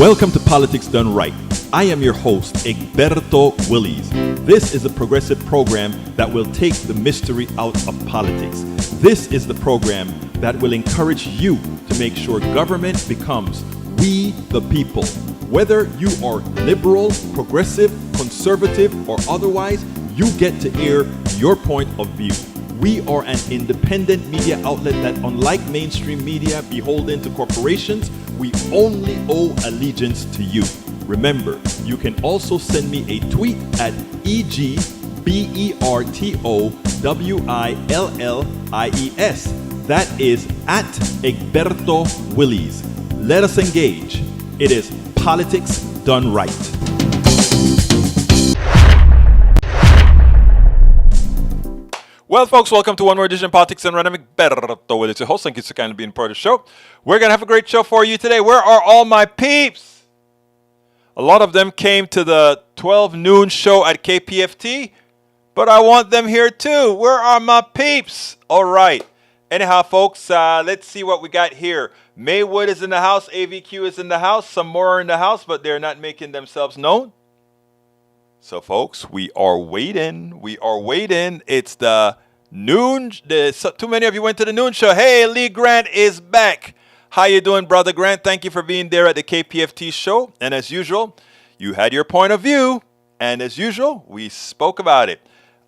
Welcome to Politics Done Right. I am your host, Egberto Willies. This is a progressive program that will take the mystery out of politics. This is the program that will encourage you to make sure government becomes we the people. Whether you are liberal, progressive, conservative, or otherwise, you get to air your point of view. We are an independent media outlet that, unlike mainstream media beholden to corporations, we only owe allegiance to you. Remember, you can also send me a tweet at EGBERTOWILLIES. That is at Egberto Willies. Let us engage. It is Politics Done Right. Well, folks, welcome to one more edition of Politics and Run. I'm Egberto Willies, your host. Thank you so kindly being part of the show. We're going to have a great show for you today. Where are all my peeps? A lot of them came to the 12 noon show at KPFT, but I want them here too. Where are my peeps? All right. Anyhow, folks, let's see what we got here. Maywood is in the house. AVQ is in the house. Some more are in the house, but they're not making themselves known. So, folks, we are waiting. It's the noon. Too many of you went to the noon show. Hey, Lee Grant is back. How you doing, Brother Grant? Thank you for being there at the KPFT show. And as usual, you had your point of view. And as usual, we spoke about it.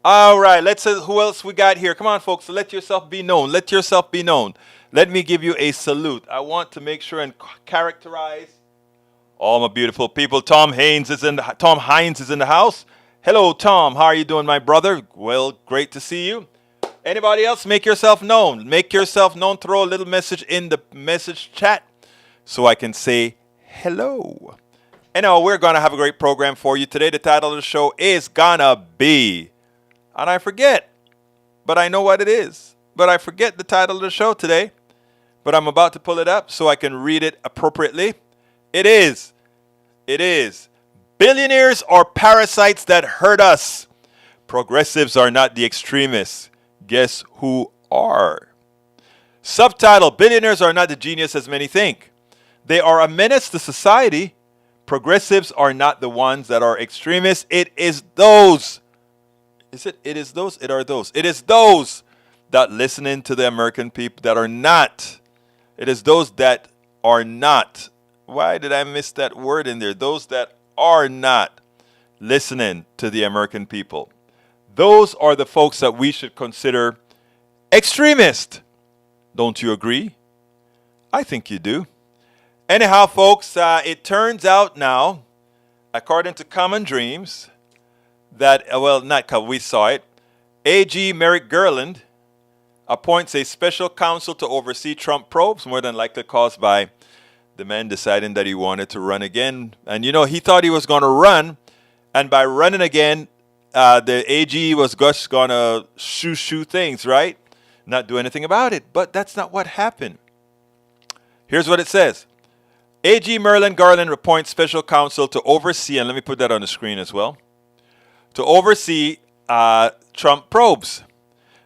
All right, let's see who else we got here. Come on, folks. Let yourself be known. Let yourself be known. Let me give you a salute. I want to make sure and characterize all my beautiful people. Tom Hines is in the house. Hello, Tom. How are you doing, my brother? Well, great to see you. Anybody else? Make yourself known. Make yourself known. Throw a little message in the message chat so I can say hello. Anyhow, we're going to have a great program for you today. The title of the show is gonna be, and I forget, but I know what it is. But I forget the title of the show today. But I'm about to pull it up so I can read it appropriately. It is Billionaires are parasites that hurt us. Progressives are not the extremists. Guess who are? Subtitle: Billionaires are not the genius as many think. They are a menace to society. Progressives are not the ones that are extremists. It is those. It is those that listening to the American people that are not. It is those that are not. Why did I miss that word in there? Those that are not listening to the American people. Those are the folks that we should consider extremists. Don't you agree? I think you do. Anyhow, folks, it turns out now, according to Common Dreams, that, we saw it, A.G. Merrick Garland appoints a special counsel to oversee Trump probes, more than likely caused by the man deciding that he wanted to run again. And, he thought he was going to run. And by running again, the AG was just going to shoo things, right? Not do anything about it. But that's not what happened. Here's what it says. AG Merrick Garland appoints special counsel to oversee, and let me put that on the screen as well, to oversee Trump probes.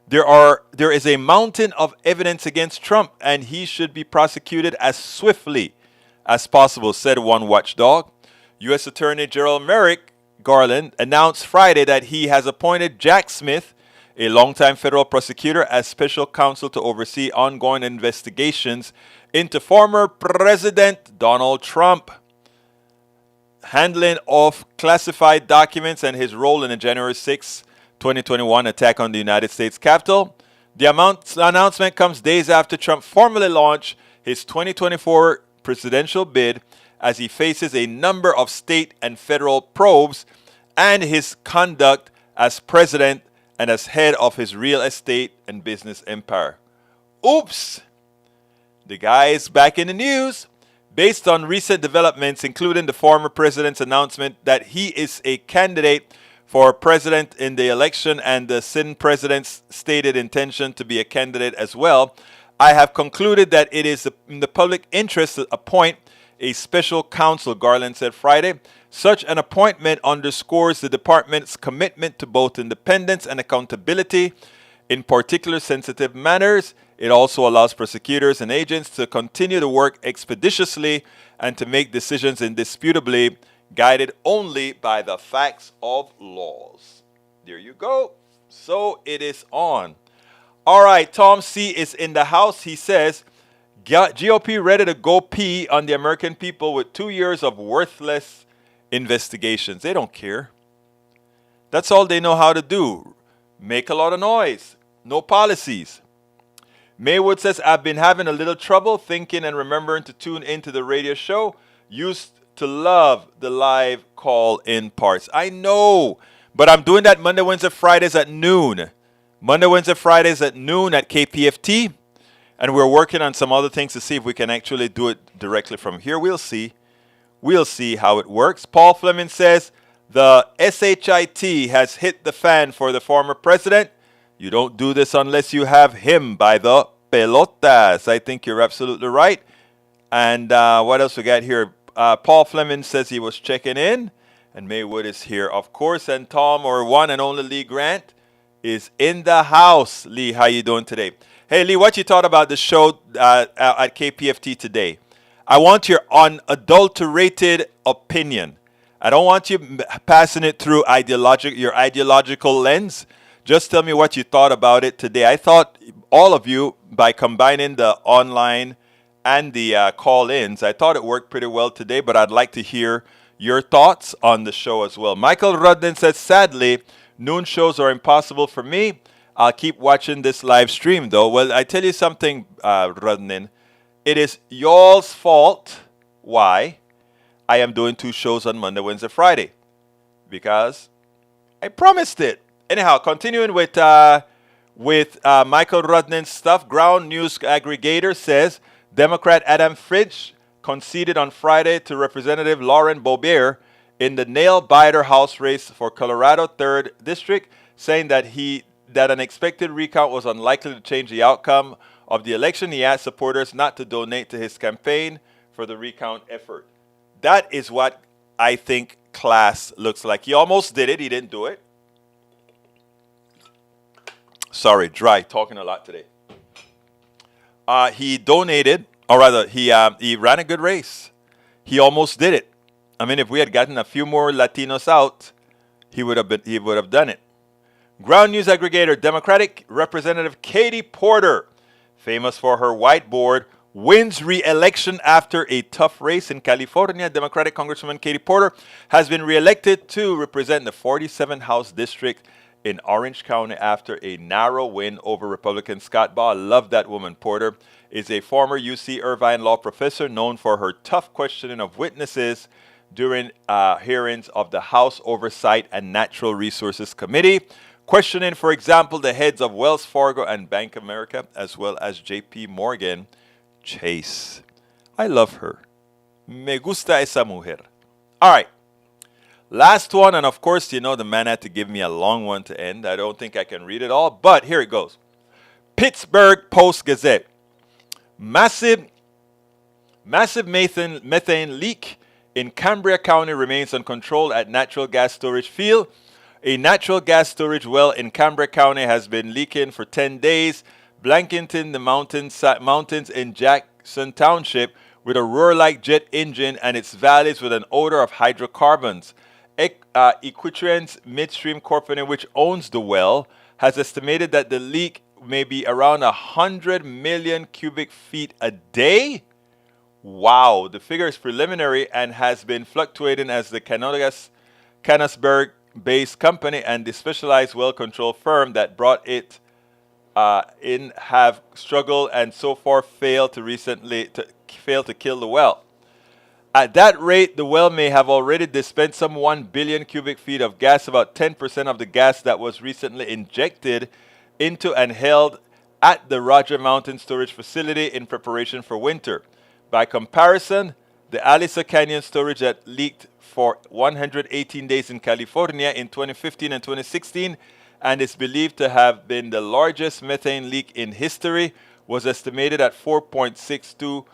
There is a mountain of evidence against Trump, and he should be prosecuted as swiftly as possible, said one watchdog. U.S. Attorney General Merrick Garland announced Friday that he has appointed Jack Smith, a longtime federal prosecutor, as special counsel to oversee ongoing investigations into former President Donald Trump, handling of classified documents and his role in the January 6, 2021 attack on the United States Capitol. The announcement comes days after Trump formally launched his 2024 presidential bid, as he faces a number of state and federal probes and his conduct as president and as head of his real estate and business empire. Oops! The guy is back in the news. Based on recent developments, including the former president's announcement that he is a candidate for president in the election and the sitting president's stated intention to be a candidate as well, I have concluded that it is in the public interest to appoint a special counsel, Garland said Friday. Such an appointment underscores the department's commitment to both independence and accountability in particular sensitive matters. It also allows prosecutors and agents to continue to work expeditiously and to make decisions indisputably guided only by the facts of laws. There you go. So it is on. All right, Tom C. is in the house. He says, GOP ready to go pee on the American people with 2 years of worthless investigations. They don't care. That's all they know how to do. Make a lot of noise. No policies. Maywood says, I've been having a little trouble thinking and remembering to tune into the radio show. Used to love the live call-in parts. I know, but I'm doing that Monday, Wednesday, Fridays at noon. Monday, Wednesday, Fridays at noon at KPFT. And we're working on some other things to see if we can actually do it directly from here. We'll see. We'll see how it works. Paul Fleming says, the SHIT has hit the fan for the former president. You don't do this unless you have him by the pelotas. I think you're absolutely right. And what else we got here? Paul Fleming says he was checking in. And Maywood is here, of course. And Tom, or one and only Lee Grant, is in the house. Lee, how you doing today? Hey, Lee, what you thought about the show at KPFT today? I want your unadulterated opinion. I don't want you passing it through your ideological lens. Just tell me what you thought about it today. I thought all of you, by combining the online and the call-ins, I thought it worked pretty well today, but I'd like to hear your thoughts on the show as well. Michael Rudden says, sadly, noon shows are impossible for me. I'll keep watching this live stream, though. Well, I tell you something, Rudden. It is y'all's fault why I am doing 2 shows on Monday, Wednesday, Friday. Because I promised it. Anyhow, continuing with Michael Rudden's stuff, Ground News Aggregator says Democrat Adam Fitch conceded on Friday to Representative Lauren Boebert in the nail-biter House race for Colorado 3rd District, saying that an expected recount was unlikely to change the outcome of the election. He asked supporters not to donate to his campaign for the recount effort. That is what I think class looks like. He almost did it. He didn't do it. Sorry, dry, talking a lot today. He donated, or rather, he ran a good race. He almost did it. I mean, if we had gotten a few more Latinos out, he would have done it. Ground News Aggregator, Democratic Representative Katie Porter, famous for her whiteboard, wins re-election after a tough race in California. Democratic Congresswoman Katie Porter has been re-elected to represent the 47th House District in Orange County after a narrow win over Republican Scott Baugh. I love that woman. Porter is a former UC Irvine law professor known for her tough questioning of witnesses during hearings of the House Oversight and Natural Resources Committee, questioning, for example, the heads of Wells Fargo and Bank of America, as well as J.P. Morgan Chase. I love her. Me gusta esa mujer. All right. Last one, and of course, the man had to give me a long one to end. I don't think I can read it all, but here it goes. Pittsburgh Post-Gazette. Massive methane leak in Cambria County remains uncontrolled at natural gas storage field. A natural gas storage well in Cambria County has been leaking for 10 days, blanketing the mountains in Jackson Township with a roar-like jet engine and its valleys with an odor of hydrocarbons. Equitrans Midstream Corporation, which owns the well, has estimated that the leak may be around 100 million cubic feet a day. Wow, the figure is preliminary and has been fluctuating as the Canasburg-based company and the specialized well control firm that brought it in have struggled and so far failed to kill the well. At that rate, the well may have already dispensed some 1 billion cubic feet of gas, about 10% of the gas that was recently injected into and held at the Roger Mountain storage facility in preparation for winter. By comparison, the Alisa Canyon storage that leaked for 118 days in California in 2015 and 2016 and is believed to have been the largest methane leak in history was estimated at 4.62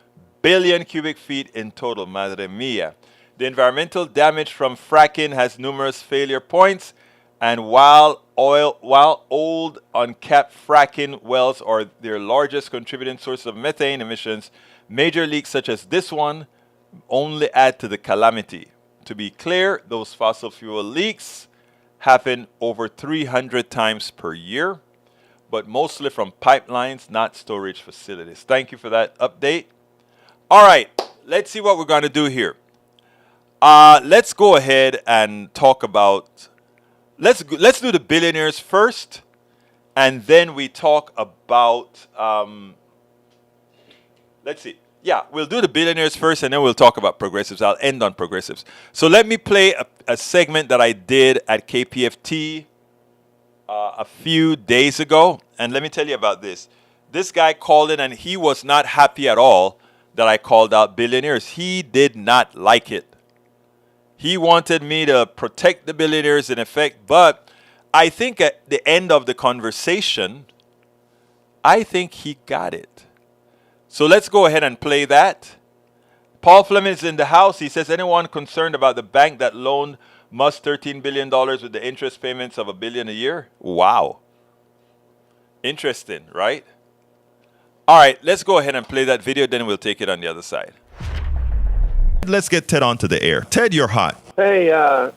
billion cubic feet in total. Madre mia. The environmental damage from fracking has numerous failure points, and while old uncapped fracking wells are their largest contributing source of methane emissions, major leaks such as this one only add to the calamity. To be clear, those fossil fuel leaks happen over 300 times per year, but mostly from pipelines, not storage facilities. Thank you for that update. All right, let's see what we're going to do here. Let's go ahead and talk about, let's do the billionaires first, and then we talk about, let's see. Yeah, we'll do the billionaires first, and then we'll talk about progressives. I'll end on progressives. So let me play a segment that I did at KPFT a few days ago, and let me tell you about this. This guy called in, and he was not happy at all that I called out billionaires. He did not like it. He wanted me to protect the billionaires in effect, but I think at the end of the conversation, I think he got it. So let's go ahead and play that. Paul Fleming is in the house. He says, anyone concerned about the bank that loaned Musk $13 billion with the interest payments of $1 billion a year? Wow. Interesting, right? All right, let's go ahead and play that video, then we'll take it on the other side. Let's get Ted onto the air. Ted, you're hot. Hey, I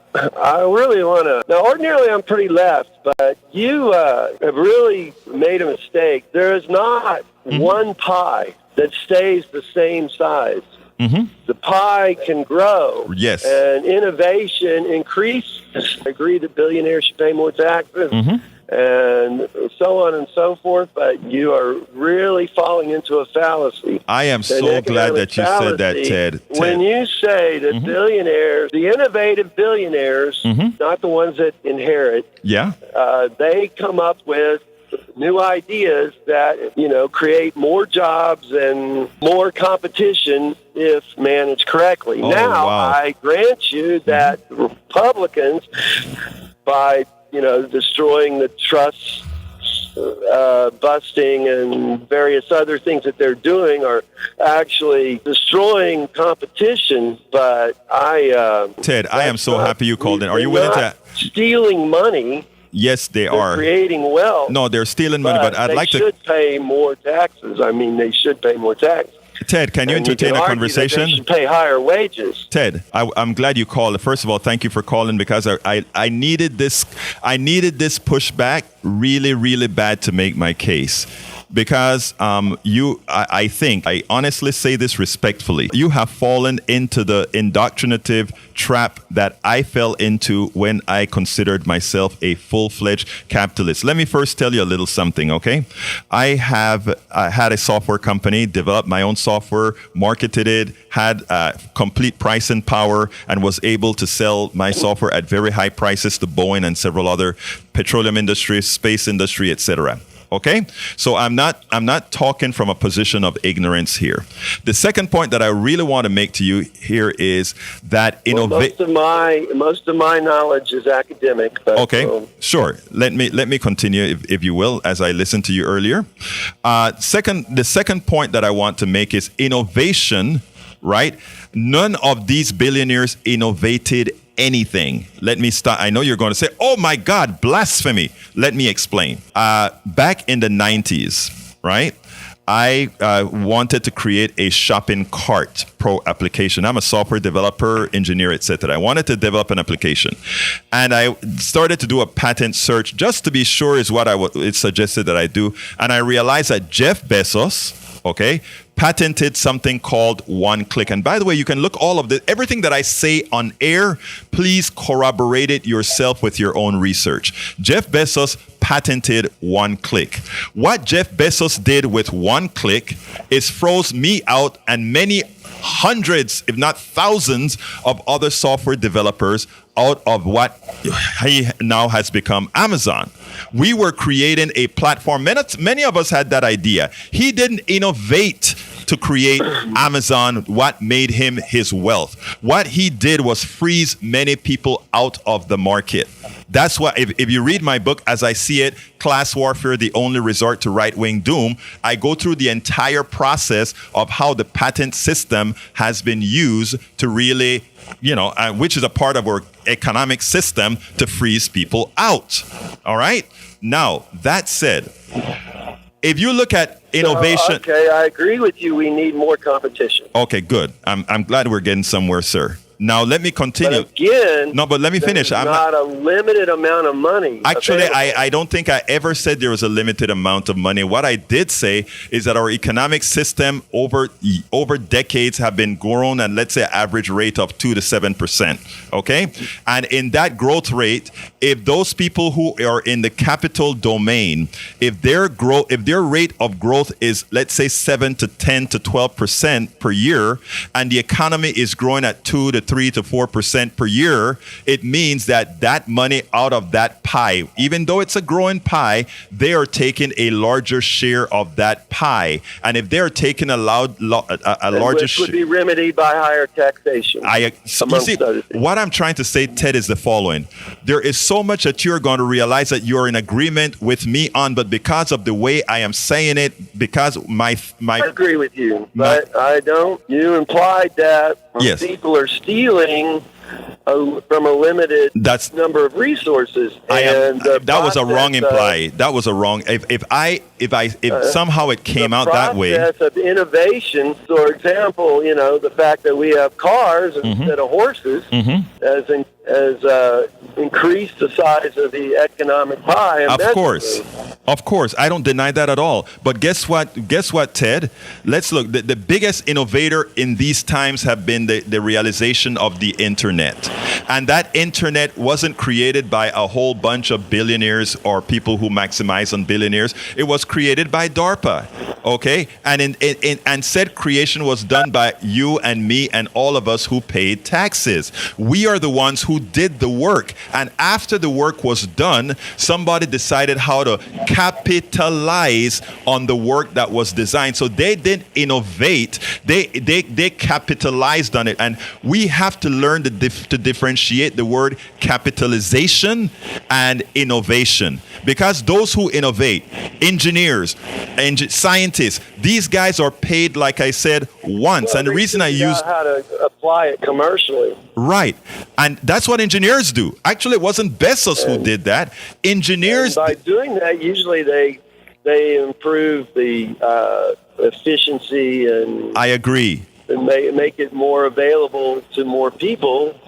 really want to... Now, ordinarily, I'm pretty left, but you have really made a mistake. There is not one pie that stays the same size. The pie can grow. Yes. And innovation increases. I agree that billionaires should pay more taxes and so on and so forth, but you are really falling into a fallacy. I am so glad that you said that, Ted. When you say that billionaires, the innovative billionaires, not the ones that inherit, they come up with new ideas that, create more jobs and more competition if managed correctly. I grant you that Republicans, by, destroying the trust busting and various other things that they're doing, are actually destroying competition. But Ted, I am so happy you called in. Are you willing to... stealing money? Yes, they're creating wealth. No, they're stealing money, but I'd like to... They should pay more taxes. I mean, they should pay more tax. Ted, can you entertain a conversation? They should pay higher wages. Ted, I'm glad you called. First of all, thank you for calling, because I needed this. I needed this pushback really, really bad to make my case. Because I think, I honestly say this respectfully, you have fallen into the indoctrinative trap that I fell into when I considered myself a full-fledged capitalist. Let me first tell you a little something, okay? I had a software company, developed my own software, marketed it, had complete pricing power, and was able to sell my software at very high prices to Boeing and several other petroleum industries, space industry, etc. Okay, so I'm not talking from a position of ignorance here. The second point that I really want to make to you here is that most of my knowledge is academic. But, okay, sure. Let me continue, if you will, as I listened to you earlier. The second point that I want to make is innovation. Right? None of these billionaires innovated anything. Let me start. I know you're going to say, oh my God, blasphemy. Let me explain. Back in the 90s, right? I wanted to create a shopping cart pro application. I'm a software developer, engineer, etc. I wanted to develop an application. And I started to do a patent search just to be sure is what it suggested that I do. And I realized that Jeff Bezos, patented something called one-click. And by the way, you can look all of this, everything that I say on air, please corroborate it yourself with your own research. Jeff Bezos patented one-click. What Jeff Bezos did with one-click is froze me out and many hundreds, if not thousands, of other software developers out of what he now has become Amazon. We were creating a platform. Many of us had that idea. He didn't innovate to create Amazon, what made him his wealth. What he did was freeze many people out of the market. That's why, if you read my book, as I see it, Class Warfare, the Only Resort to Right-Wing Doom, I go through the entire process of how the patent system has been used to really, which is a part of our economic system to freeze people out. All right? Now, that said, if you look at innovation... Okay, I agree with you. We need more competition. Okay, good. I'm glad we're getting somewhere, sir. Now, let me continue. But again, but let me finish. I'm not a limited amount of money. Actually, I don't think I ever said there was a limited amount of money. What I did say is that our economic system over decades have been grown at, let's say, an average rate of 2 to 7%. Okay? And in that growth rate, if those people who are in the capital domain, if their rate of growth is, let's say, 7 to 10 to 12% per year, and the economy is growing at 2 to 3 to 4% per year, it means that money out of that pie, even though it's a growing pie, they are taking a larger share of that pie. And if they're taking a larger share, would be remedied by higher taxation. What I'm trying to say, Ted, is the following. There is so much that you're going to realize that you're in agreement with me on, but because of the way I am saying it, because my I agree with you, but I don't. You implied that people are stealing from a limited number of resources. That was a wrong imply. That was a wrong. If somehow it came out that way. The process of innovation. For example, the fact that we have cars instead of horses has increased the size of the economic pie. Of course, I don't deny that at all. But guess what, Ted? Let's look. The biggest innovator in these times have been the realization of the internet. And that internet wasn't created by a whole bunch of billionaires or people who maximize on billionaires. It was created by DARPA, okay? And said creation was done by you and me and all of us who paid taxes. We are the ones who did the work. And after the work was done, somebody decided how to capitalize on the work that was designed. So they didn't innovate. They capitalized on it. And we have to learn to differentiate the word capitalization and innovation. Because those who innovate, engineers, scientists, these guys are paid, like I said, once. And the reason I use how to apply it commercially. Right. And that's what engineers do. Actually, it wasn't Bezos who did that. Engineers... by doing that, usually they improve the efficiency and... I agree. And make it more available to more people.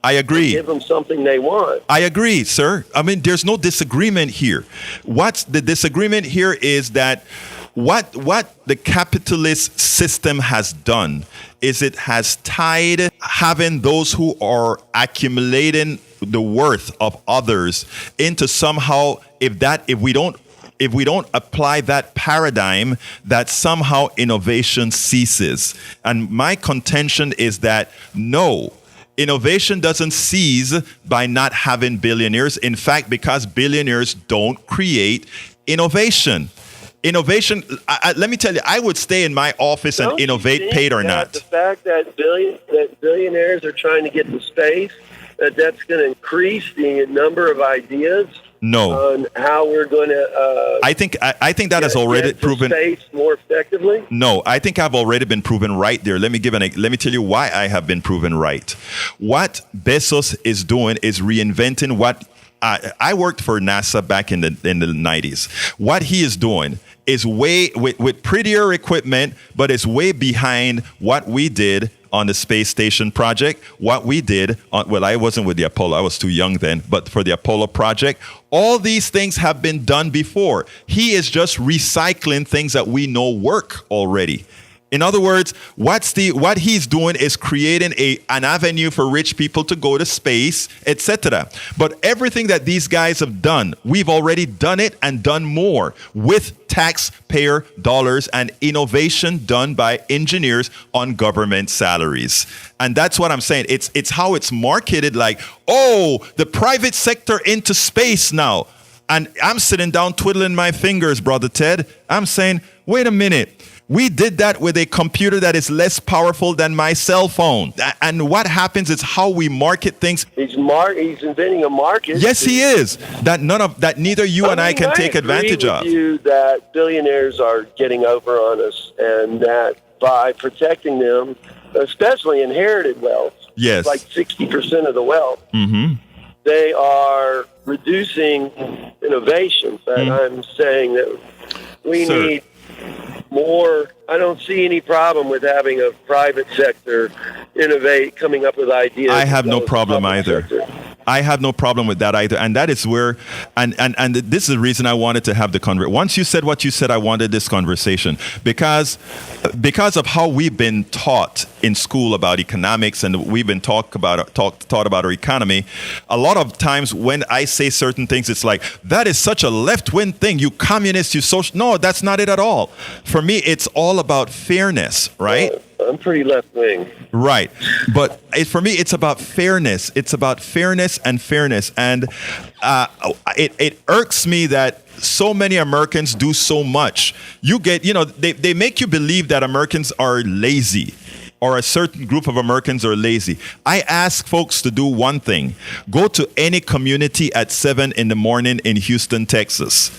I agree. Give them something they want. I agree, sir. I mean, there's no disagreement here. What's the disagreement here is that what the capitalist system has done is it has tied having those who are accumulating the worth of others into somehow, if we don't apply that paradigm, that somehow innovation ceases. And my contention is that no, innovation doesn't cease by not having billionaires. In fact, because billionaires don't create innovation. Innovation, let me tell you, I would stay in my office and innovate, paid or not. The fact that billionaires are trying to get to space, that's going to increase the number of ideas. No. On how we're going to. I think that has already proven space more effectively. No, I think I've already been proven right there. Let me tell you why I have been proven right. What Bezos is doing is reinventing what I worked for NASA back in the 90s. What he is doing is way with prettier equipment, but it's way behind what we did on the space station project, what we did I wasn't with the Apollo, I was too young then, but for the Apollo project, all these things have been done before. He is just recycling things that we know work already. In other words, what he's doing is creating an avenue for rich people to go to space, etc. But everything that these guys have done, we've already done it and done more with taxpayer dollars and innovation done by engineers on government salaries. And that's what I'm saying. It's how it's marketed, like, oh, the private sector into space now. And I'm sitting down twiddling my fingers, Brother Ted. I'm saying, wait a minute. We did that with a computer that is less powerful than my cell phone. And what happens is how we market things. He's inventing a market. Yes, he is. That neither you and I can take advantage of. I agree with you that billionaires are getting over on us, and that by protecting them, especially inherited wealth, yes, like 60% of the wealth, they are reducing innovation. And I'm saying that we need more. I don't see any problem with having a private sector innovate, coming up with ideas. I have no problem either. I have no problem with that either. And that is where, and this is the reason I wanted to have the conversation. Once you said what you said, I wanted this conversation because of how we've been taught in school about economics, and we've been taught about our economy. A lot of times when I say certain things, it's like, that is such a left-wing thing. You communists, you social. No, that's not it at all. For me, it's all about fairness, right? I'm pretty left-wing. Right. But for me, it's about fairness. It's about fairness. And it irks me that so many Americans do so much. They make you believe that Americans are lazy, or a certain group of Americans are lazy. I ask folks to do one thing. Go to any community at 7 in Houston, Texas.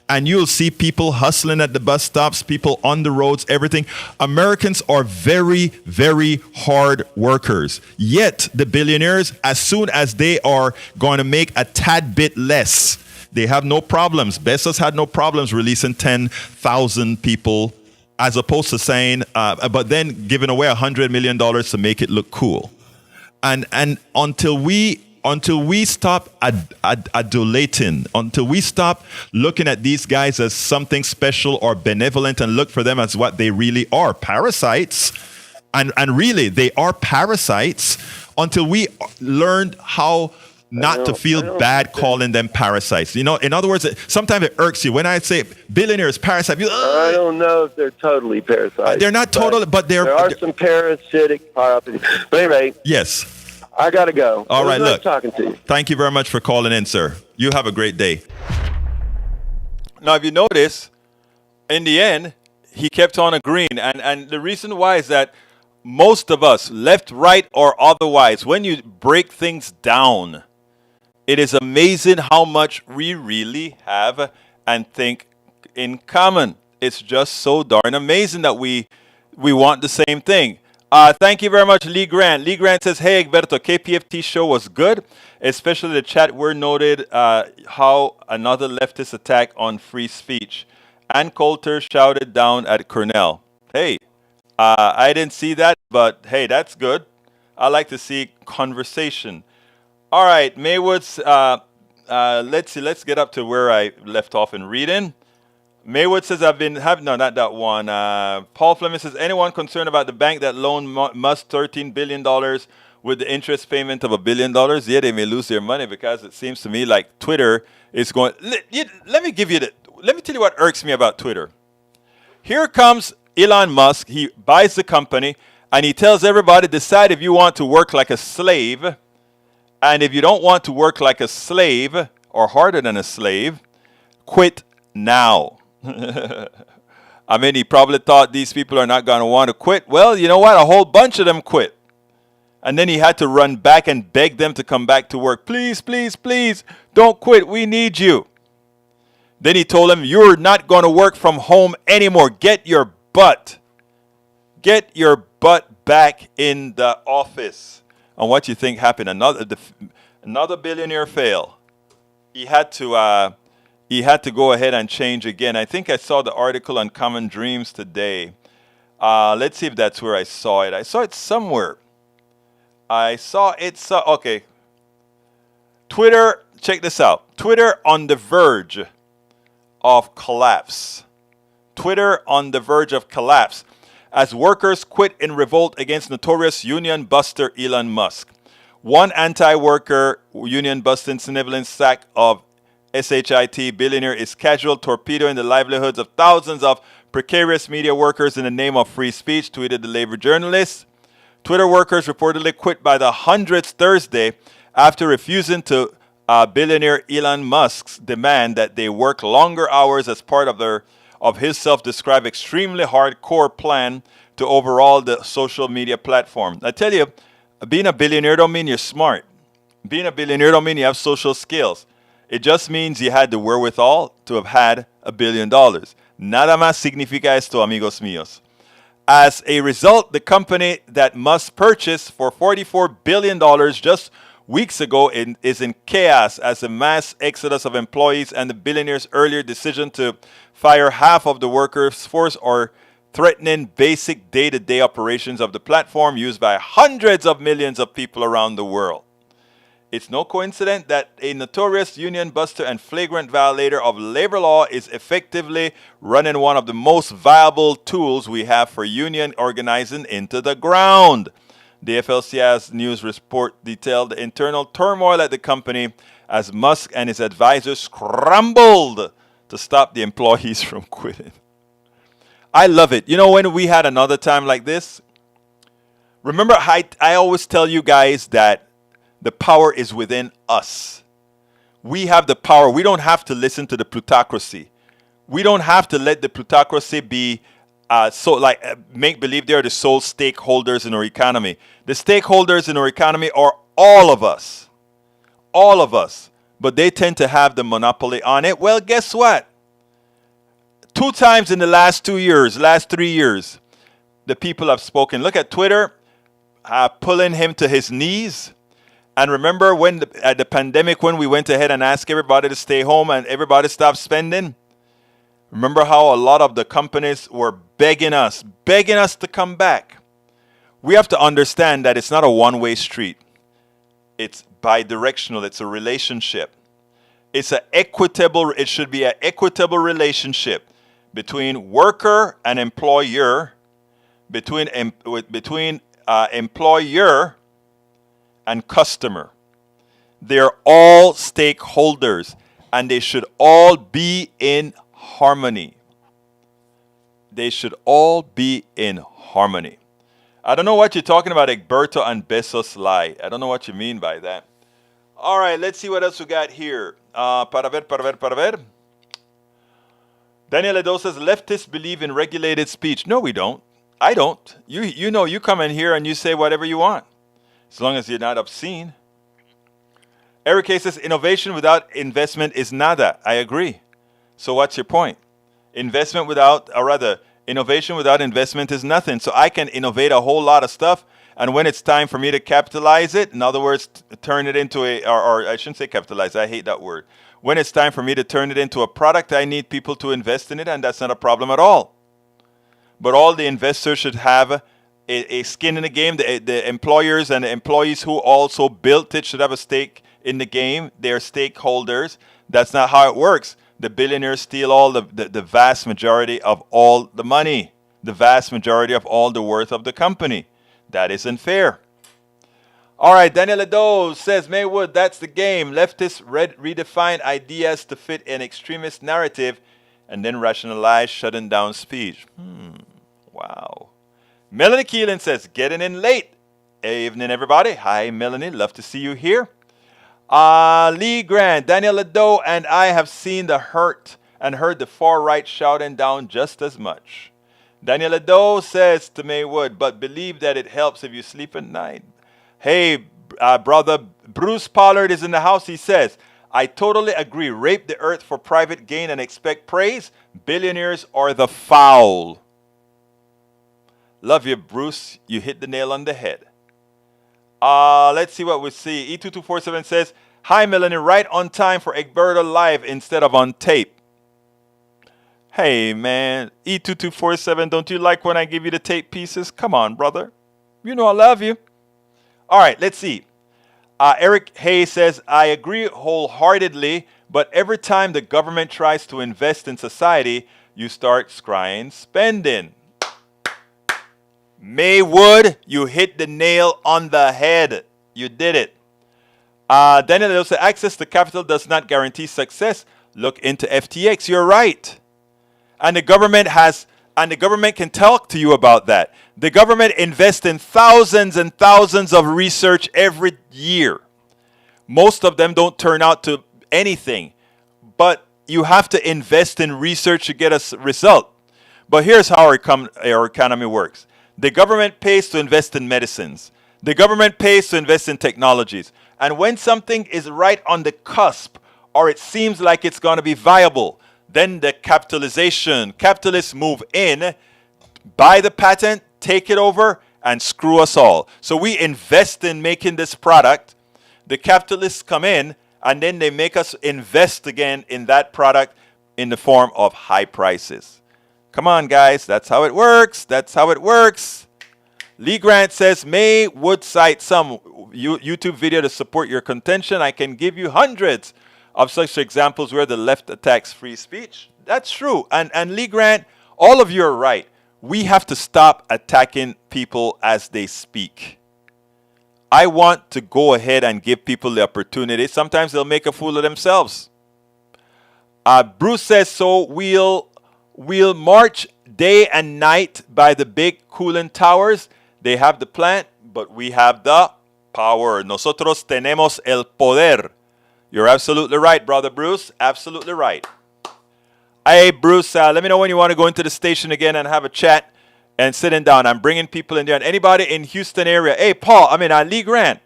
And you'll see people hustling at the bus stops, people on the roads, everything. Americans are very, very hard workers. Yet the billionaires, as soon as they are going to make a tad bit less, they have no problems. Bezos had no problems releasing 10,000 people, as opposed to saying, but then giving away $100 million to make it look cool. And until we stop adulating, until we stop looking at these guys as something special or benevolent and look for them as what they really are, parasites, and really they are parasites, until we learn how not to feel bad calling them parasites. In other words, sometimes it irks you when I say billionaires, parasites. I don't know if they're totally parasites. They're not totally, but there are some parasitic properties. But anyway. Yes. I got to go. All right, look. Talking to you. Thank you very much for calling in, sir. You have a great day. Now, if you notice, in the end, he kept on agreeing. And the reason why is that most of us, left, right, or otherwise, when you break things down, it is amazing how much we really have and think in common. It's just so darn amazing that we want the same thing. Thank you very much, Lee Grant. Lee Grant says, hey, Egberto, KPFT show was good, especially the chat where noted how another leftist attack on free speech. Ann Coulter shouted down at Cornell. Hey, I didn't see that, but hey, that's good. I like to see conversation. All right, Maywood's, let's see, let's get up to where I left off in reading. Maywood says, no, not that one. Paul Fleming says, anyone concerned about the bank that loaned Musk $13 billion with the interest payment of $1 billion? Yeah, they may lose their money, because it seems to me like Twitter is going. Let me tell you what irks me about Twitter. Here comes Elon Musk. He buys the company and he tells everybody, decide if you want to work like a slave. And if you don't want to work like a slave or harder than a slave, quit now. I mean, he probably thought these people are not going to want to quit. Well, you know what? A whole bunch of them quit. And then he had to run back and beg them to come back to work. Please, please, please, don't quit. We need you. Then he told them, you're not going to work from home anymore. Get your butt back in the office. And what you think happened? Another billionaire fail. He had to go ahead and change again. I think I saw the article on Common Dreams today. Let's see if that's where I saw it. I saw it somewhere. Okay. Twitter, check this out. Twitter on the verge of collapse. Twitter on the verge of collapse as workers quit in revolt against notorious union buster Elon Musk. One anti-worker union busting significant sack of SHIT billionaire is casual torpedoing the livelihoods of thousands of precarious media workers in the name of free speech, tweeted the labor journalist. Twitter workers reportedly quit by the hundreds Thursday after refusing to billionaire Elon Musk's demand that they work longer hours as part of of his self-described extremely hardcore plan to overhaul the social media platform. I tell you, being a billionaire don't mean you're smart. Being a billionaire don't mean you have social skills. It just means you had the wherewithal to have had $1 billion. Nada más significa esto, amigos míos. As a result, the company that must purchase for $44 billion just weeks ago is in chaos as a mass exodus of employees and the billionaire's earlier decision to fire half of the workers' force are threatening basic day-to-day operations of the platform used by hundreds of millions of people around the world. It's no coincidence that a notorious union buster and flagrant violator of labor law is effectively running one of the most viable tools we have for union organizing into the ground. The FLCI's news report detailed the internal turmoil at the company as Musk and his advisors scrambled to stop the employees from quitting. I love it. You know, when we had another time like this, remember I always tell you guys that the power is within us. We have the power. We don't have to listen to the plutocracy. We don't have to let the plutocracy be make believe they're the sole stakeholders in our economy. The stakeholders in our economy are all of us. All of us. But they tend to have the monopoly on it. Well, guess what? 2 times in the last 3 years, the people have spoken. Look at Twitter, pulling him to his knees. And remember when at the pandemic, when we went ahead and asked everybody to stay home and everybody stopped spending? Remember how a lot of the companies were begging us to come back. We have to understand that it's not a one-way street. It's bi-directional. It's a relationship. It should be an equitable relationship between worker and employer, between employer and customer. They're all stakeholders and they should all be in harmony. They should all be in harmony. I don't know what you're talking about, Egberto and Bezos lie. I don't know what you mean by that. All right, let's see what else we got here. Para ver. Daniel Edo says, leftists believe in regulated speech. No, we don't. I don't. You know, you come in here and you say whatever you want, as long as you're not obscene. Eric K says, innovation without investment is nada. I agree. So what's your point? Innovation without investment is nothing. So I can innovate a whole lot of stuff, and when it's time for me to capitalize it, in other words, turn it into or I shouldn't say capitalize, I hate that word. When it's time for me to turn it into a product, I need people to invest in it, and that's not a problem at all. But all the investors should have a skin in the game. The employers and the employees who also built it should have a stake in the game. They're stakeholders. That's not how it works. The billionaires steal all the vast majority of all the money, the vast majority of all the worth of the company. That isn't fair. All right, Daniel Edo says, Maywood, that's the game. Leftists redefine ideas to fit an extremist narrative and then rationalize shutting down speech. Wow. Melanie Keelan says, getting in late. Evening, everybody. Hi, Melanie. Love to see you here. Lee Grant, Daniel Edo, and I have seen the hurt and heard the far right shouting down just as much. Daniel Edo says to Maywood, but believe that it helps if you sleep at night. Hey, brother, Bruce Pollard is in the house. He says, I totally agree. Rape the earth for private gain and expect praise. Billionaires are the foul. Love you, Bruce. You hit the nail on the head. Let's see what we see. E2247 says, hi, Melanie, right on time for Egberto Live instead of on tape. Hey, man, E2247, don't you like when I give you the tape pieces? Come on, brother. You know I love you. All right, let's see. Eric Hayes says, I agree wholeheartedly, but every time the government tries to invest in society, you start scrying spending. Maywood, you hit the nail on the head. You did it. Daniel also said, access to capital does not guarantee success. Look into FTX. You're right. And the government can talk to you about that. The government invests in thousands and thousands of research every year. Most of them don't turn out to anything. But you have to invest in research to get a result. But here's how our economy works. The government pays to invest in medicines. The government pays to invest in technologies. And when something is right on the cusp, or it seems like it's going to be viable, then the capitalists move in, buy the patent, take it over, and screw us all. So we invest in making this product. The capitalists come in, and then they make us invest again in that product in the form of high prices. Come on, guys. That's how it works. That's how it works. Lee Grant says, May would cite some YouTube video to support your contention. I can give you hundreds of such examples where the left attacks free speech. That's true. And Lee Grant, all of you are right. We have to stop attacking people as they speak. I want to go ahead and give people the opportunity. Sometimes they'll make a fool of themselves. Bruce says, so we'll march day and night by the big cooling towers. They have the plant, but we have the power. Nosotros tenemos el poder. You're absolutely right, Brother Bruce. Absolutely right. Hey, Bruce, let me know when you want to go into the station again and have a chat and sitting down. I'm bringing people in there. And anybody in Houston area, hey, Paul, Lee Grant,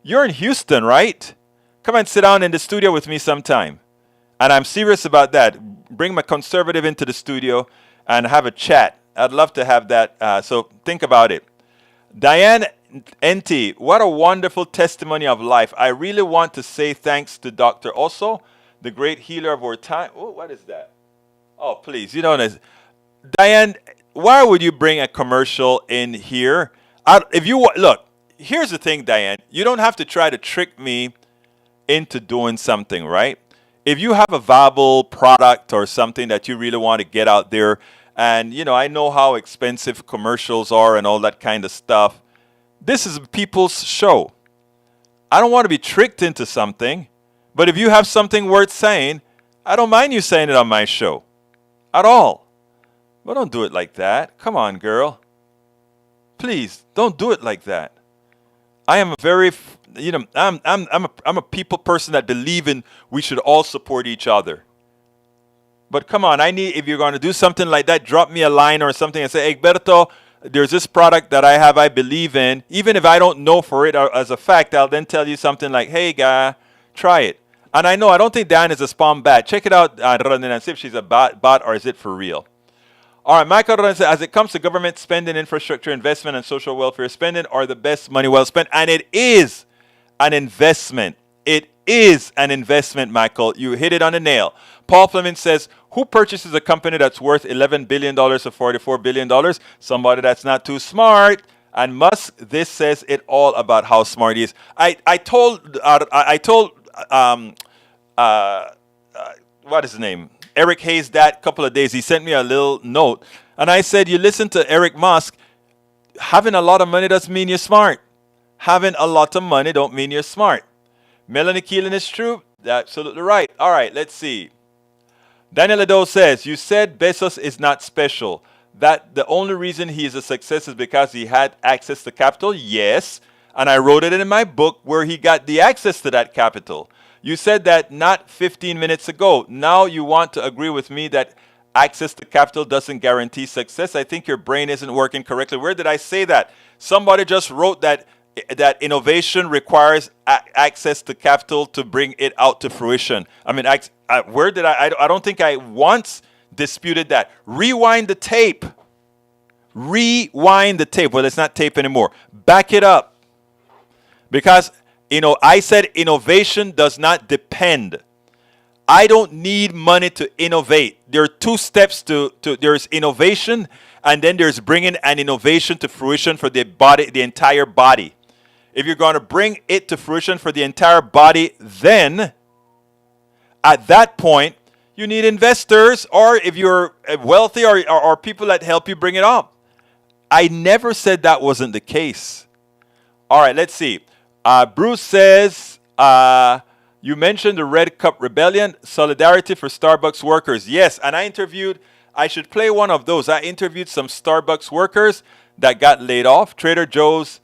you're in Houston, right? Come and sit down in the studio with me sometime. And I'm serious about that. Bring my conservative into the studio and have a chat. I'd love to have that. So think about it. Diane Enti, what a wonderful testimony of life. I really want to say thanks to Dr. Oso, the great healer of our time. Oh, what is that? Oh, please, you don't know. Diane, why would you bring a commercial in here? Look, here's the thing, Diane. You don't have to try to trick me into doing something, right? If you have a viable product or something that you really want to get out there, and, I know how expensive commercials are and all that kind of stuff. This is people's show. I don't want to be tricked into something, but if you have something worth saying, I don't mind you saying it on my show. At all. But don't do it like that. Come on, girl. Please, don't do it like that. I am a very, I'm a people person that believe in we should all support each other. But come on, if you're going to do something like that, drop me a line or something and say, Egberto, there's this product that I believe in. Even if I don't know for it as a fact, I'll then tell you something like, hey, guy, try it. And I don't think Diane is a spam bat. Check it out, Ronan, and see if she's a bot or is it for real. All right, Michael Ronan says, as it comes to government spending, infrastructure, investment, and social welfare spending are the best money well spent. And it is an investment. It is an investment, Michael. You hit it on the nail. Paul Fleming says, who purchases a company that's worth $11 billion or $44 billion? Somebody that's not too smart. And Musk, this says it all about how smart he is. I told what is his name? Eric Hayes that a couple of days. He sent me a little note. And I said, you listen to Eric Musk, having a lot of money doesn't mean you're smart. Having a lot of money don't mean you're smart. Melanie Keelan is true. Absolutely right. All right, let's see. Daniel Ado says, you said Bezos is not special. That the only reason he is a success is because he had access to capital? Yes. And I wrote it in my book where he got the access to that capital. You said that not 15 minutes ago. Now you want to agree with me that access to capital doesn't guarantee success. I think your brain isn't working correctly. Where did I say that? Somebody just wrote that innovation requires access to capital to bring it out to fruition. Where did I don't think I once disputed that. Rewind the tape. Rewind the tape. Well, it's not tape anymore. Back it up. Because, I said innovation does not depend. I don't need money to innovate. There are two steps to there's innovation, and then there's bringing an innovation to fruition for the entire body. If you're going to bring it to fruition for the entire body, then at that point, you need investors, or if you're wealthy or people that help you bring it up. I never said that wasn't the case. All right, let's see. Bruce says, you mentioned the Red Cup Rebellion, solidarity for Starbucks workers. Yes, and I should play one of those. I interviewed some Starbucks workers that got laid off. Trader Joe's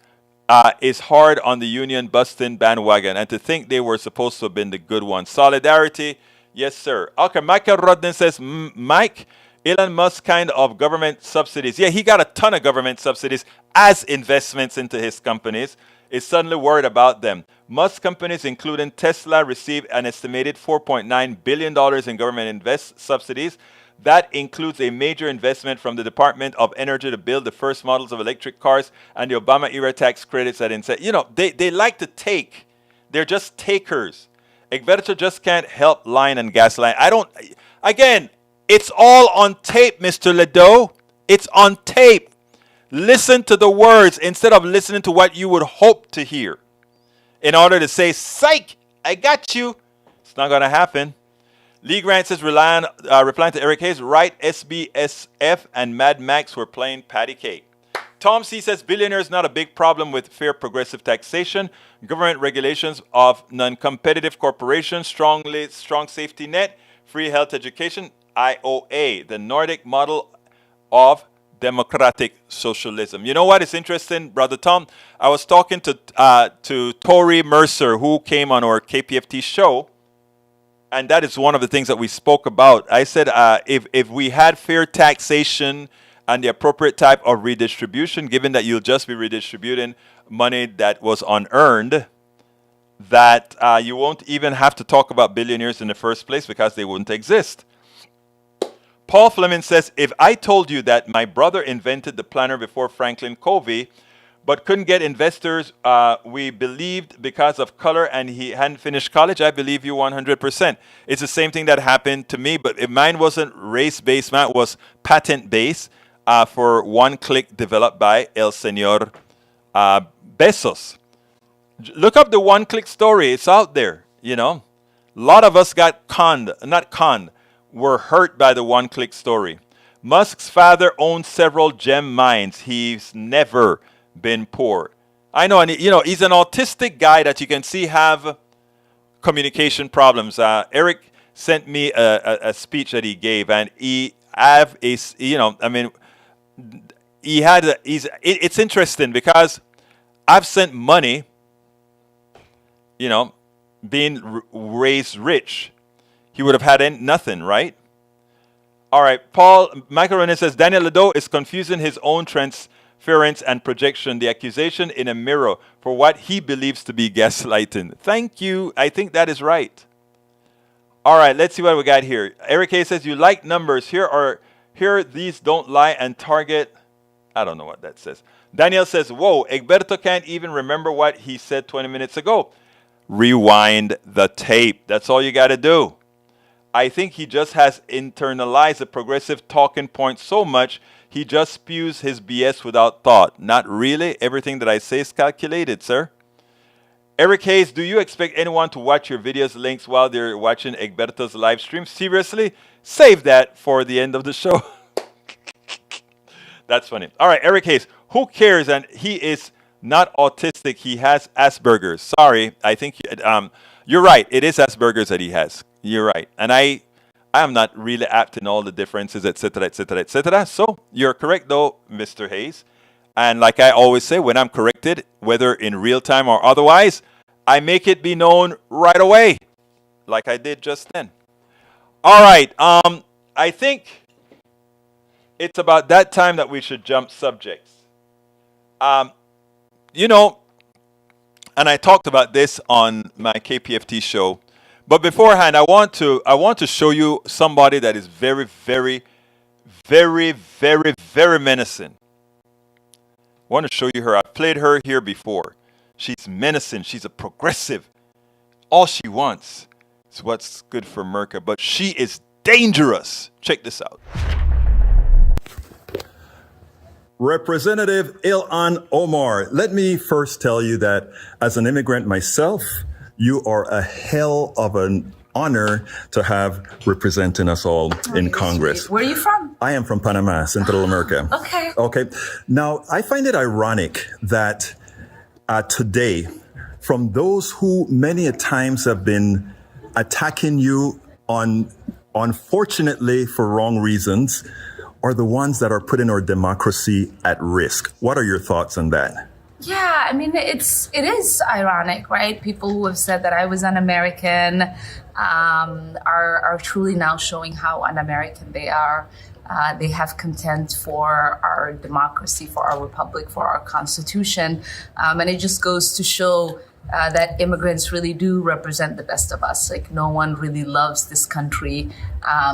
is hard on the union busting bandwagon, and to think they were supposed to have been the good ones. Solidarity, Yes, sir. Okay, Michael Rodden says, Mike, Elon Musk kind of government subsidies. Yeah, he got a ton of government subsidies as investments into his companies. Is suddenly worried about them. Musk companies, including Tesla, received an estimated $4.9 billion in government subsidies. That includes a major investment from the Department of Energy to build the first models of electric cars and the Obama-era tax credits that instead, they like to take. They're just takers. Egberto just can't help lying and gaslighting. Again, it's all on tape, Mr. Ledoux. It's on tape. Listen to the words instead of listening to what you would hope to hear in order to say, psych, I got you. It's not going to happen. Lee Grant says, replying to Eric Hayes, right, SBSF and Mad Max were playing patty cake. Tom C. says, billionaires not a big problem with fair progressive taxation, government regulations of non-competitive corporations, strong safety net, free health education, IOA, the Nordic model of democratic socialism. You know what is interesting, Brother Tom? I was talking to Tori Mercer, who came on our KPFT show, and that is one of the things that we spoke about. I said if we had fair taxation and the appropriate type of redistribution, given that you'll just be redistributing money that was unearned, that you won't even have to talk about billionaires in the first place because they wouldn't exist. Paul Fleming says, if I told you that my brother invented the planner before Franklin Covey, but couldn't get investors we believed because of color and he hadn't finished college, I believe you 100%. It's the same thing that happened to me, but mine wasn't race-based, mine was patent-based for one click developed by El Señor Bezos. Look up the one click story. It's out there, A lot of us got were hurt by the one click story. Musk's father owned several gem mines. He's never been poor. I know, and he's an autistic guy that you can see have communication problems. Eric sent me a speech that he gave, and it's interesting because I've sent money, being raised rich. He would have had nothing, right? All right, Michael René says, Daniel Ledoux is confusing his own transference and projection, the accusation in a mirror for what he believes to be gaslighting. Thank you. I think that is right. All right, let's see what we got here. Eric Hayes says, you like numbers. Here, these don't lie and target. I don't know what that says. Daniel says, whoa, Egberto can't even remember what he said 20 minutes ago. Rewind the tape. That's all you got to do. I think he just has internalized the progressive talking point so much, he just spews his BS without thought. Not really. Everything that I say is calculated, sir. Eric Hayes, do you expect anyone to watch your videos links while they're watching Egberto's live stream? Seriously? Save that for the end of the show. That's funny. All right, Eric Hayes, who cares? And he is not autistic. He has Asperger's. Sorry, I think you're right. It is Asperger's that he has. You're right. And I am not really apt in all the differences, etc., etc., etc. So you're correct, though, Mr. Hayes. And like I always say, when I'm corrected, whether in real time or otherwise, I make it be known right away, like I did just then. All right. I think it's about that time that we should jump subjects. And I talked about this on my KPFT show. But beforehand, I want to show you somebody that is very, very, very, very, very menacing. I want to show you her. I've played her here before. She's menacing. She's a progressive. All she wants is what's good for America. But she is dangerous. Check this out. Representative Ilhan Omar, let me first tell you that as an immigrant myself, you are a hell of an honor to have representing us all in Congress. Sweet. Where are you from? I am from Panama, Central America. Okay. Now, I find it ironic that today, from those who many a times have been attacking you unfortunately for wrong reasons, are the ones that are putting our democracy at risk. What are your thoughts on that? Yeah, I mean, it is ironic, right? People who have said that I was un-American are truly now showing how un-American they are. They have contempt for our democracy, for our republic, for our constitution, and it just goes to show that immigrants really do represent the best of us. Like, no one really loves this country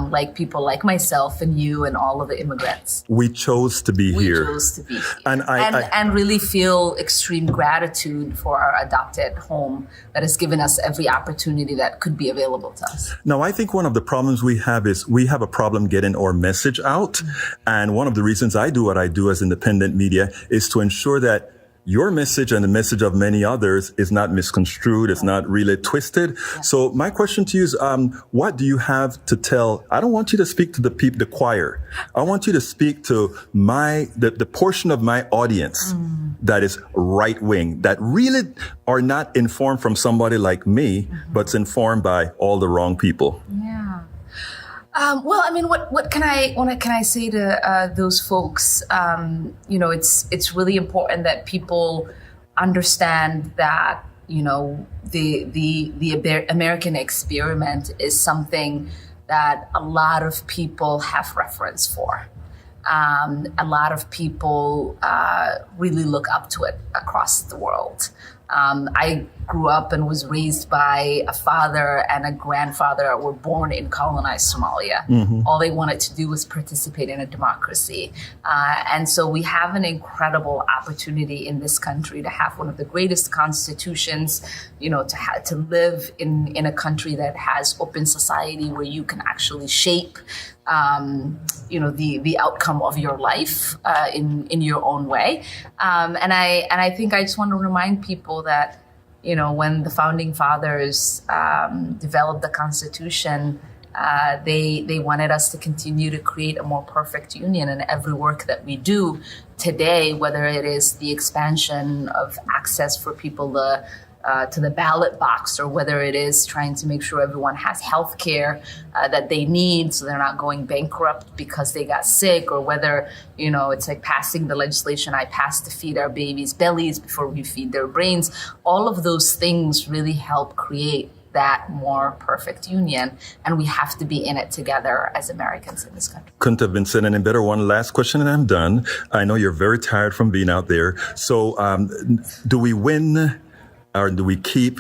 like people like myself and you and all of the immigrants. We chose to be here. We chose to be here. And really feel extreme gratitude for our adopted home that has given us every opportunity that could be available to us. Now, I think one of the problems we have is we have a problem getting our message out. Mm-hmm. And one of the reasons I do what I do as independent media is to ensure that your message and the message of many others is not misconstrued. It's not really twisted. Yeah. So my question to you is, what do you have to tell? I don't want you to speak to the choir. I want you to speak to the portion of my audience that is right wing, that really are not informed from somebody like me, but's informed by all the wrong people. Yeah. Well, I mean, what can I say to those folks? It's really important that people understand that the American experiment is something that a lot of people have reference for. A lot of people really look up to it across the world. I grew up and was raised by a father and a grandfather that were born in colonized Somalia. Mm-hmm. All they wanted to do was participate in a democracy. And so we have an incredible opportunity in this country to have one of the greatest constitutions, to live in a country that has open society where you can actually shape the outcome of your life in your own way. And I think I just want to remind people that, when the founding fathers developed the Constitution, they wanted us to continue to create a more perfect union. And every work that we do today, whether it is the expansion of access for people to the ballot box, or whether it is trying to make sure everyone has health care that they need so they're not going bankrupt because they got sick, or whether, it's like passing the legislation I passed to feed our babies' bellies before we feed their brains. All of those things really help create that more perfect union, and we have to be in it together as Americans in this country. Couldn't have been said any better. One last question and I'm done. I know you're very tired from being out there. So do we win or do we keep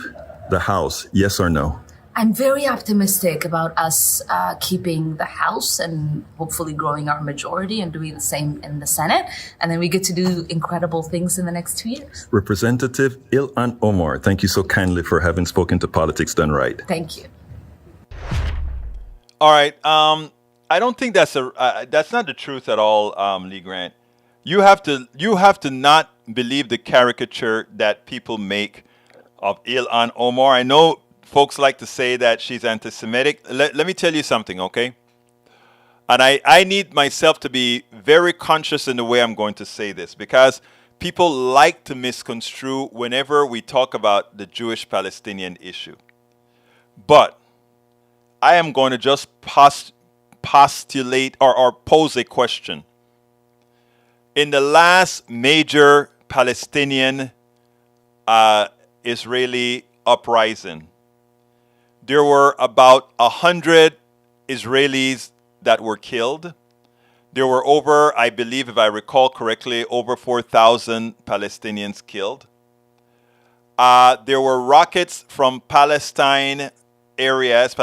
the House? Yes or no? I'm very optimistic about us keeping the House and hopefully growing our majority and doing the same in the Senate. And then we get to do incredible things in the next 2 years. Representative Ilhan Omar, thank you so kindly for having spoken to Politics Done Right. Thank you. All right. I don't think that's not the truth at all, Lee Grant. You have to not believe the caricature that people make of Ilhan Omar. I know folks like to say that she's anti-Semitic. Let me tell you something, okay? And I need myself to be very conscious in the way I'm going to say this, because people like to misconstrue whenever we talk about the Jewish-Palestinian issue. But I am going to just postulate or pose a question. In the last major Palestinian Israeli uprising, there were about 100 Israelis that were killed. There were over, I believe, if I recall correctly, over 4,000 Palestinians killed. There were rockets from Palestinian areas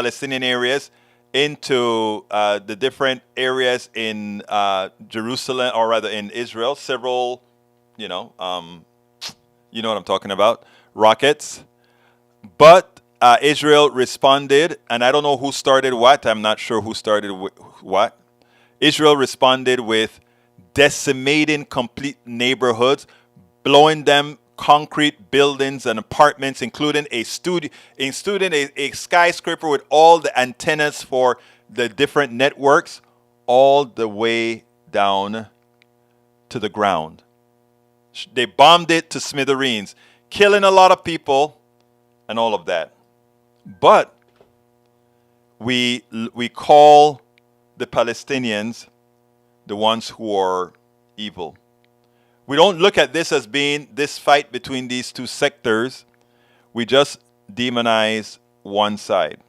into the different areas in Jerusalem, or rather in Israel. Several, you know what I'm talking about. Rockets. But Israel responded, and I don't know who started what. I'm not sure who started what. Israel responded with decimating complete neighborhoods, blowing them concrete buildings and apartments, including a skyscraper with all the antennas for the different networks, all the way down to the ground. They bombed it to smithereens, killing a lot of people and all of that. But we call the Palestinians the ones who are evil. We don't look at this as being this fight between these two sectors. We just demonize one side.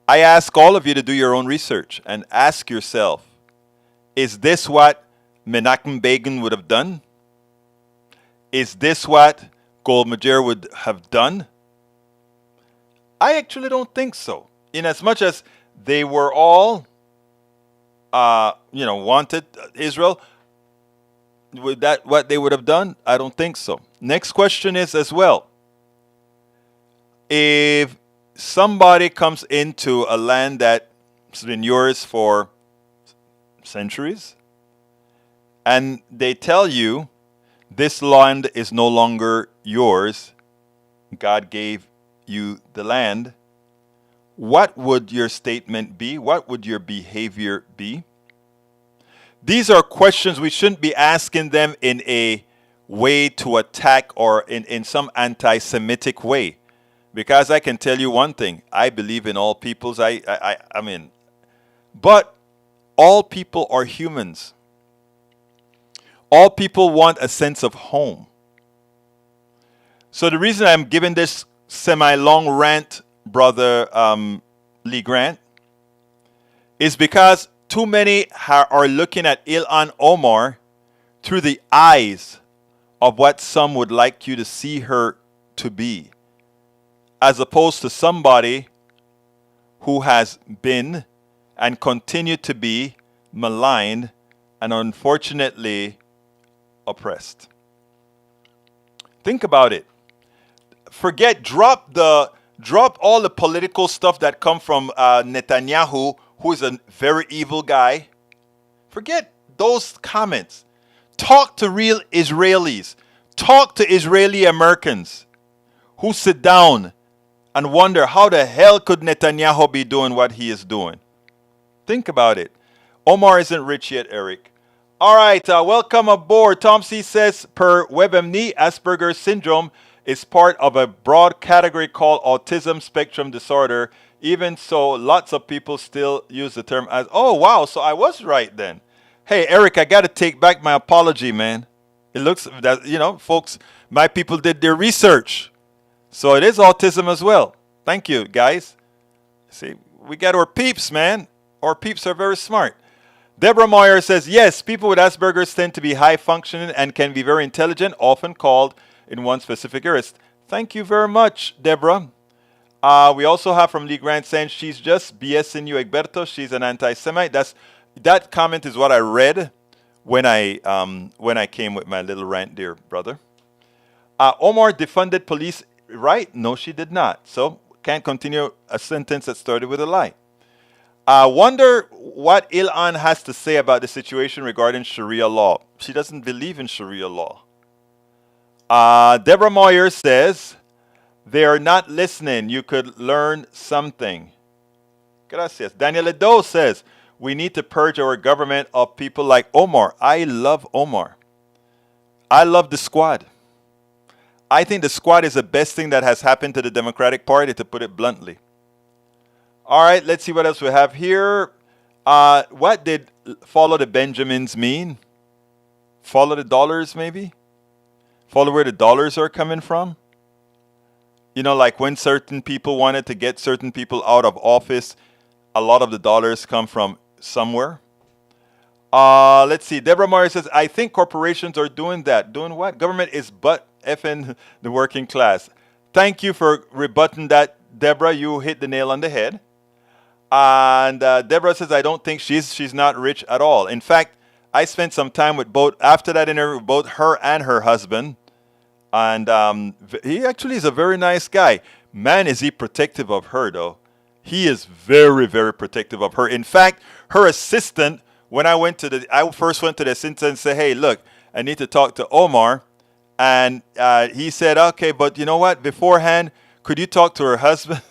I ask all of you to do your own research and ask yourself, is this what Menachem Begin would have done? Is this what Golmajer would have done? I actually don't think so. In as much as they were all, wanted Israel, would that what they would have done? I don't think so. Next question is as well, if somebody comes into a land that's been yours for centuries, and they tell you this land is no longer yours, God gave you the land, what would your statement be? What would your behavior be? These are questions we shouldn't be asking them in a way to attack or in some anti-Semitic way. Because I can tell you one thing, I believe in all peoples. But all people are humans. All people want a sense of home. So the reason I'm giving this semi-long rant, Brother Lee Grant, is because too many are looking at Ilhan Omar through the eyes of what some would like you to see her to be, as opposed to somebody who has been and continue to be maligned and unfortunately oppressed. Think about it. Drop all the political stuff that come from Netanyahu, who is a very evil guy. Forget those comments. Talk to real Israelis. Talk to Israeli Americans who sit down and wonder how the hell could Netanyahu be doing what he is doing. Think about it. Omar isn't rich yet, Eric. All right, welcome aboard. Tom C. says, per WebMD, Asperger's syndrome is part of a broad category called autism spectrum disorder. Even so, lots of people still use the term as, oh, wow, so I was right then. Hey, Eric, I got to take back my apology, man. It looks that, folks, my people did their research. So it is autism as well. Thank you, guys. See, we got our peeps, man. Our peeps are very smart. Deborah Moyer says, yes, people with Asperger's tend to be high functioning and can be very intelligent, often called in one specific area. Thank you very much, Deborah. We also have from Lee Grant saying she's just BSing you, Egberto. She's an anti-Semite. That comment is what I read when I came with my little rant, dear brother. Omar defunded police, right? No, she did not. So can't continue a sentence that started with a lie. I wonder what Ilhan has to say about the situation regarding Sharia law. She doesn't believe in Sharia law. Deborah Moyer says, they are not listening. You could learn something. Gracias. Daniel Edo says, we need to purge our government of people like Omar. I love Omar. I love the squad. I think the squad is the best thing that has happened to the Democratic Party, to put it bluntly. All right, let's see what else we have here. What did follow the Benjamins mean? Follow the dollars, maybe? Follow where the dollars are coming from? Like when certain people wanted to get certain people out of office, a lot of the dollars come from somewhere. Let's see. Deborah Moyer says, I think corporations are doing that. Doing what? Government is butt effing the working class. Thank you for rebutting that, Deborah. You hit the nail on the head. And Deborah says, I don't think she's not rich at all. In fact, I spent some time with after that interview, both her and her husband. And he actually is a very nice guy. Man, is he protective of her, though. He is very, very protective of her. In fact, her assistant, when I first went to the assistant and said, hey, look, I need to talk to Omar. And he said, okay, but you know what? Beforehand, could you talk to her husband?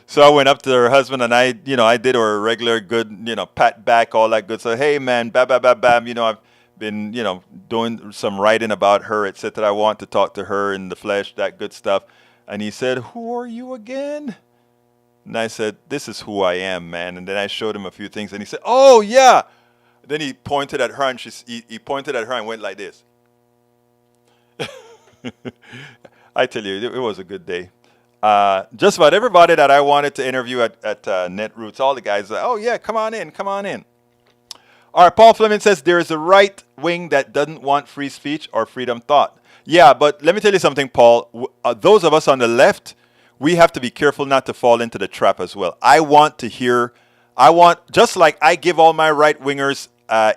So I went up to her husband and I did her regular good, pat back, all that good. So, hey, man, bam, I've been, doing some writing about her, etc. I want to talk to her in the flesh, that good stuff. And he said, who are you again? And I said, this is who I am, man. And then I showed him a few things. And he said, oh, yeah, Then he pointed at her, and he pointed at her and went like this. I tell you, it was a good day. Just about everybody that I wanted to interview at Netroots, all the guys, oh yeah, come on in, come on in. All right, Paul Fleming says there is a right wing that doesn't want free speech or freedom thought. Yeah, but let me tell you something, Paul. Those of us on the left, we have to be careful not to fall into the trap as well. Just like I give all my right wingers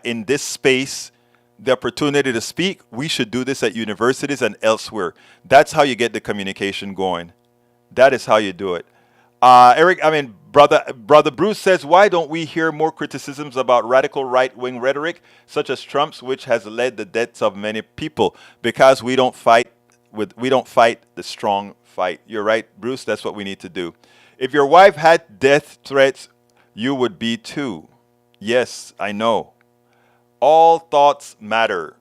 in this space the opportunity to speak, we should do this at universities and elsewhere. That's how you get the communication going. That is how you do it. Brother Bruce says, why don't we hear more criticisms about radical right-wing rhetoric, such as Trump's, which has led the deaths of many people? Because we don't fight the strong fight. You're right, Bruce. That's what we need to do. If your wife had death threats, you would be too. Yes, I know. All thoughts matter.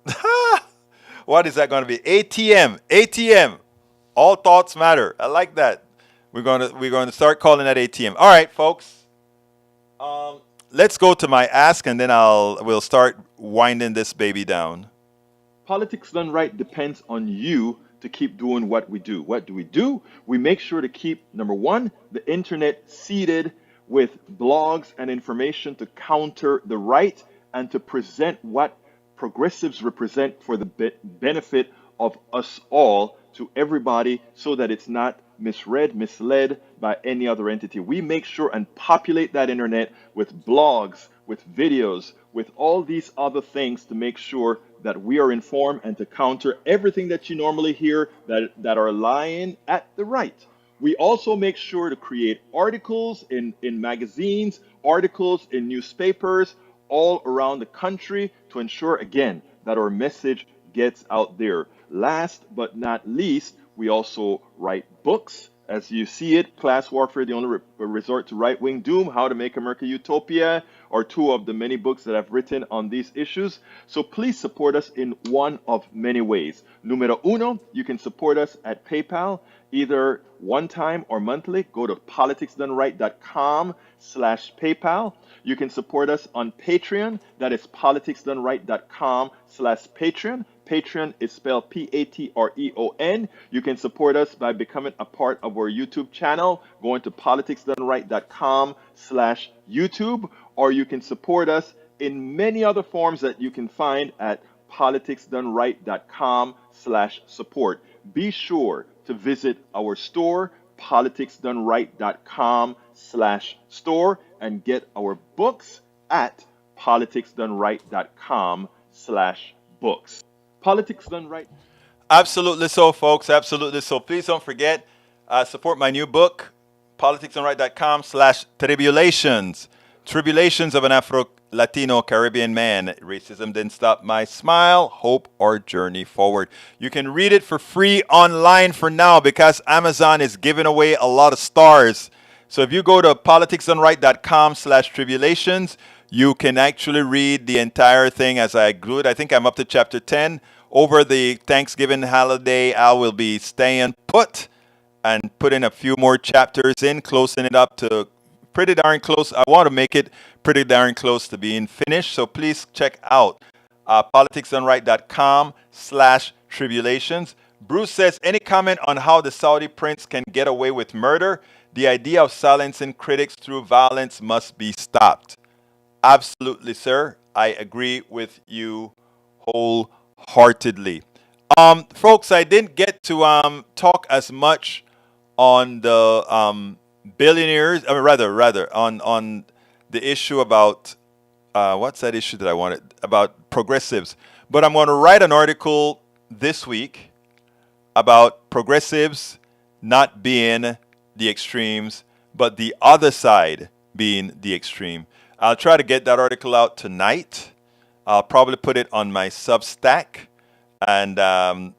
What is that going to be? ATM. All thoughts matter. I like that. We're going to start calling that ATM. All right, folks. Let's go to my ask, and then we'll start winding this baby down. Politics done right depends on you to keep doing what we do. What do? We make sure to keep, number one, the internet seeded with blogs and information to counter the right and to present what progressives represent for the benefit of us all to everybody, so that it's not misled by any other entity. We make sure and populate that internet with blogs, with videos, with all these other things to make sure that we are informed and to counter everything that you normally hear that are lying at the right. We also make sure to create articles in magazines, articles in newspapers all around the country to ensure, again, that our message gets out there. Last but not least, we also write books. As you see it, Class Warfare, the Only Resort to Right-Wing Doom, How to Make America Utopia, are two of the many books that I've written on these issues. So please support us in one of many ways. Numero uno, you can support us at PayPal, either one time or monthly. Go to politicsdoneright.com/PayPal. You can support us on Patreon. That is politicsdoneright.com/Patreon. Patreon is spelled Patreon. You can support us by becoming a part of our YouTube channel, going to politicsdoneright.com/YouTube, or you can support us in many other forms that you can find at politicsdoneright.com/support. Be sure to visit our store, politicsdoneright.com/store, and get our books at politicsdoneright.com/books. Politics Done Right. Absolutely so, folks. Absolutely so. Please don't forget, support my new book, politicsdoneright.com/tribulations. Tribulations of an Afro-Latino Caribbean man. Racism didn't stop my smile, hope, or journey forward. You can read it for free online for now because Amazon is giving away a lot of stars. So if you go to politicsdoneright.com/tribulations, you can actually read the entire thing as I glued. I think I'm up to chapter 10. Over the Thanksgiving holiday, I will be staying put and putting a few more chapters in, closing it up to pretty darn close. I want to make it pretty darn close to being finished. So please check out politicsdoneright.com/tribulations. Bruce says, any comment on how the Saudi prince can get away with murder? The idea of silencing critics through violence must be stopped. Absolutely, sir. I agree with you wholeheartedly. Folks, I didn't get to talk as much on the billionaires, rather on the issue about what's that issue that I wanted about progressives. But I'm going to write an article this week about progressives not being the extremes, but the other side being the extreme. I'll try to get that article out tonight. I'll probably put it on my Substack. And I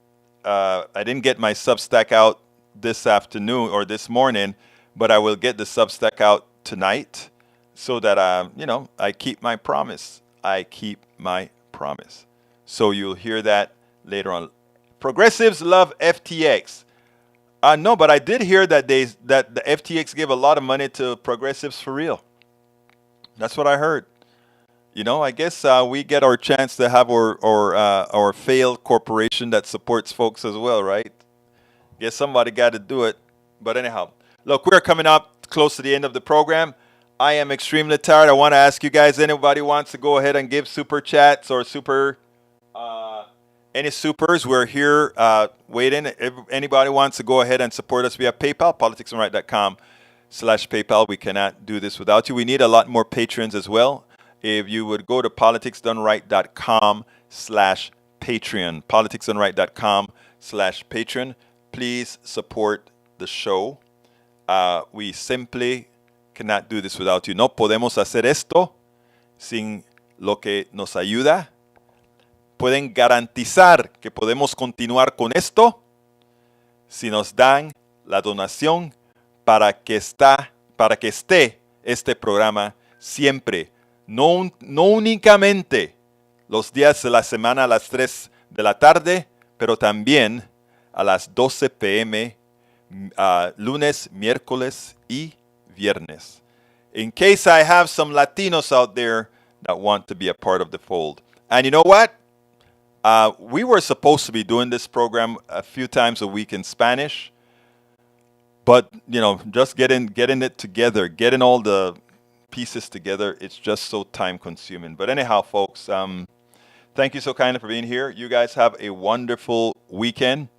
didn't get my Substack out this afternoon or this morning, but I will get the Substack out tonight so that, I keep my promise. I keep my promise. So you'll hear that later on. Progressives love FTX. No, but I did hear that the FTX gave a lot of money to progressives for real. That's what I heard. You know, I guess we get our chance to have our failed corporation that supports folks as well, right? Guess somebody got to do it. But anyhow, look, we're coming up close to the end of the program. I am extremely tired. I want to ask you guys, anybody wants to go ahead and give super chats or any supers? We're here waiting. If anybody wants to go ahead and support us via PayPal, politicsdoneright.com/PayPal. We cannot do this without you. We need a lot more patrons as well. If you would go to politicsdoneright.com/Patreon, politicsdoneright.com/Patreon, please support the show. We simply cannot do this without you. No podemos hacer esto sin lo que nos ayuda. Pueden garantizar que podemos continuar con esto si nos dan la donación para que esté este programa siempre. No únicamente los días de la semana a las 3 de la tarde, pero también a las 12 p.m. Lunes, miércoles y viernes. In case I have some Latinos out there that want to be a part of the fold. And you know what? We were supposed to be doing this program a few times a week in Spanish. But, you know, just getting it together, getting all the pieces together, it's just so time consuming. But anyhow, folks, thank you so kindly for being here. You guys have a wonderful weekend.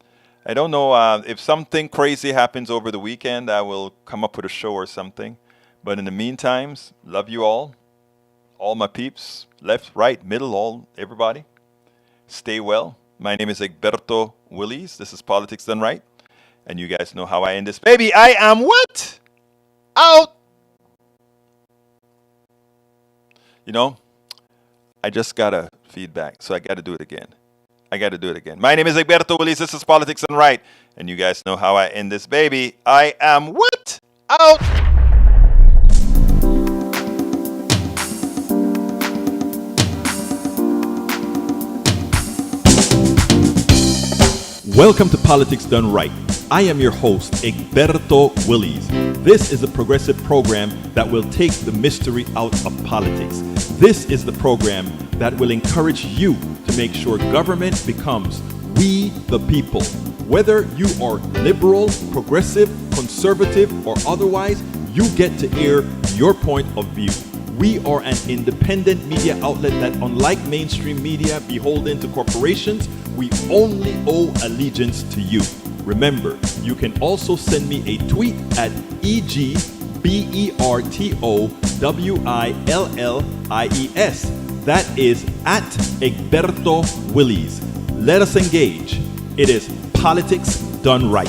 I don't know if something crazy happens over the weekend, I will come up with a show or something. But in the meantime, love you all my peeps, left, right, middle, everybody. Stay well. My name is Egberto Willies. This is Politics Done Right. And you guys know how I end this. Baby, I am what? Out. You know, I just got a feedback, so I got to do it again. My name is Egberto Willies. This is Politics Done Right. And you guys know how I end this. Baby, I am what? Out. Welcome to Politics Done Right. I am your host, Egberto Willies. This is a progressive program that will take the mystery out of politics. This is the program that will encourage you to make sure government becomes we the people. Whether you are liberal, progressive, conservative, or otherwise, you get to air your point of view. We are an independent media outlet that, unlike mainstream media beholden to corporations, we only owe allegiance to you. Remember, you can also send me a tweet at EGBERTOWILLIES. That is at Egberto Willies. Let us engage. It is Politics Done Right.